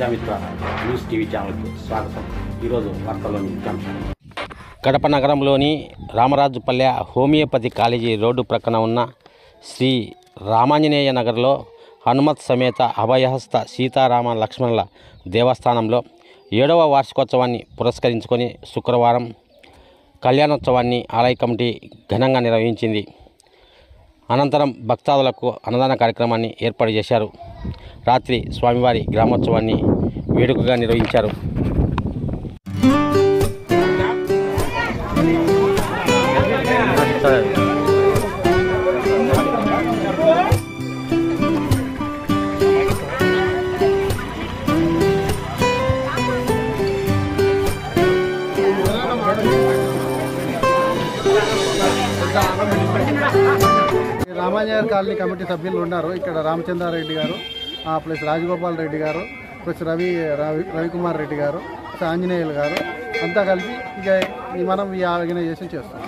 Prajamitra news TV ఛానల్కి స్వాగతం. ఈరోజు వార్తల్లోని ముఖ్యాంశాలు. కడప నగరంలోని రామరాజుపల్లె హోమియోపతి కాలేజీ రోడ్డు ప్రక్కన ఉన్న శ్రీ రామాంజనేయ నగర్లో హనుమత్ సమేత అభయహస్త సీతారామ లక్ష్మణుల దేవస్థానంలో 7వ వార్షికోత్సవాన్ని పురస్కరించుకొని శుక్రవారం కళ్యాణోత్సవాన్ని ఆలయ కమిటీ ఘనంగా నిర్వహించింది. అనంతరం భక్తాదులకు అన్నదాన కార్యక్రమాన్ని ఏర్పాటు చేశారు. రాత్రి స్వామివారి గ్రామోత్సవాన్ని వేడుకగా నిర్వహించారు. రామాంజనేయ కాలనీ కమిటీ సభ్యులు ఉన్నారు. ఇక్కడ రామచంద్రారెడ్డి గారు, ప్లస్ రాజగోపాల్ రెడ్డి గారు, ప్లస్ రవికుమార్ రెడ్డి గారు, ఆంజనేయులు గారు అంతా కలిపి ఇక మనం ఈ ఆర్గనైజేషన్ చేస్తాం.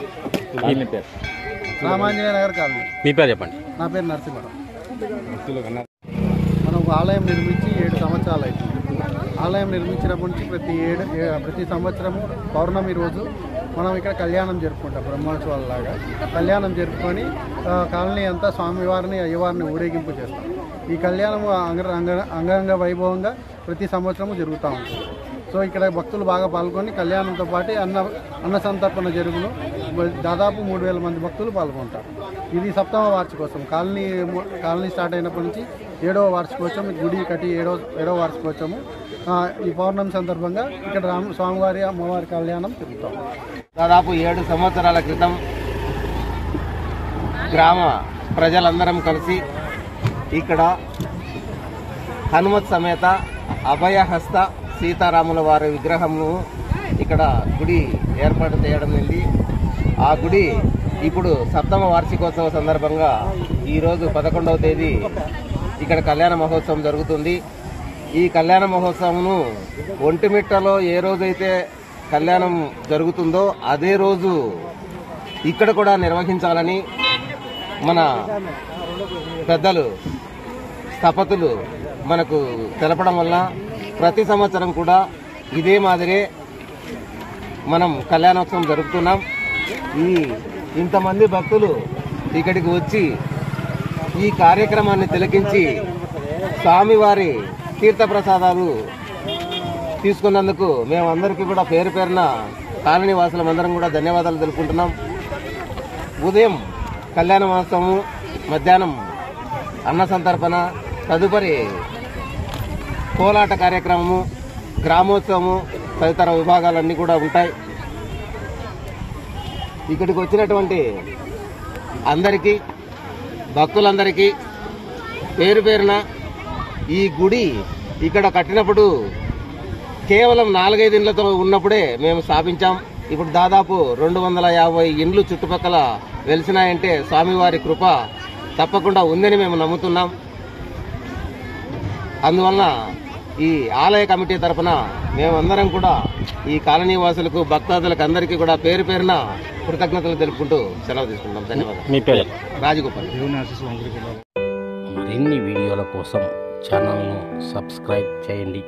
రామాంజనేయ నగర్ కాలనీ. మీ పేరు చెప్పండి. నా పేరు నరసింహరావు. మనం ఆలయం నిర్మించి 7 సంవత్సరాలు అవుతుంది. ఆలయం నిర్మించినప్పటి నుంచి ప్రతి సంవత్సరం పౌర్ణమి రోజు మనం ఇక్కడ కళ్యాణం జరుపుకుంటాం. బ్రహ్మోత్సవాలలాగా కళ్యాణం జరుపుకొని కాలనీ అంతా స్వామివారిని అయ్యవారిని ఊరేగింపు చేస్తాం. ఈ కళ్యాణం అంగరంగ వైభవంగా ప్రతి సంవత్సరము జరుగుతూ ఉంటుంది. సో ఇక్కడ భక్తులు బాగా పాల్గొని కళ్యాణంతో పాటు అన్న సంతర్పణ జరుగును. దాదాపు 3000 మంది భక్తులు పాల్గొంటారు. ఇది 7వ వార్షికోత్సవం. కాలనీ స్టార్ట్ అయినప్పటి నుంచి 7వ వార్షికోత్సవం, గుడి కట్టి 7వ వార్షికోత్సవము. ఈ పౌర్ణమి సందర్భంగా ఇక్కడ స్వామివారి అమ్మవారి కళ్యాణం జరుగుతాం. దాదాపు 7 సంవత్సరాల క్రితం గ్రామ ప్రజలందరం కలిసి ఇక్కడ హనుమత్ సమేత అభయహస్త సీతారాముల వారి విగ్రహంను ఇక్కడ గుడి ఏర్పాటు చేయడం జరిగింది. ఆ గుడి ఇప్పుడు 7వ వార్షికోత్సవ సందర్భంగా ఈరోజు 11వ తేదీ ఇక్కడ కళ్యాణ మహోత్సవం జరుగుతుంది. ఈ కళ్యాణ మహోత్సవంను ఒంటిమిట్టలో ఏ రోజైతే కళ్యాణం జరుగుతుందో అదే రోజు ఇక్కడ కూడా నిర్వహించాలని మన పెద్దలు స్థపతులు మనకు తెలపడం వల్ల ప్రతి సంవత్సరం కూడా ఇదే మాదిరే మనం కళ్యాణోత్సవం జరుపుతున్నాం. ఇంతమంది భక్తులు ఇక్కడికి వచ్చి ఈ కార్యక్రమాన్ని తిలకించి స్వామివారి తీర్థప్రసాదాలు తీసుకున్నందుకు మేమందరికీ కూడా పేరు పేరున కాలనీ వాసులందరం కూడా ధన్యవాదాలు తెలుపుకుంటున్నాం. ఉదయం కళ్యాణ మహోత్సవము, మధ్యాహ్నం అన్న సంతర్పణ, తదుపరి కోలాట కార్యక్రమము, గ్రామోత్సవము తదితర విభాగాలన్నీ కూడా ఉంటాయి. ఇక్కడికి వచ్చినటువంటి అందరికీ, భక్తులందరికీ పేరు పేరున ఈ గుడి ఇక్కడ కట్టినప్పుడు కేవలం 4-5 ఇండ్లతో ఉన్నప్పుడే మేము స్థాపించాం. ఇప్పుడు దాదాపు 250 ఇండ్లు చుట్టుపక్కల వెలిసినాయంటే స్వామివారి కృప తప్పకుండా ఉందని మేము నమ్ముతున్నాం. అందువలన ఈ ఆలయ కమిటీ తరఫున మేమందరం కూడా ఈ కాలనీ వాసులకు, భక్తాదులకు అందరికీ కూడా పేరు పేరున కృతజ్ఞతలు తెలుపుకుంటూ సెలవు తీసుకుంటాం. ధన్యవాదాలు. మీ పేరు? రాజగోపాల్. మరిన్ని వీడియోల కోసం ఛానల్ను సబ్స్క్రైబ్ చేయండి.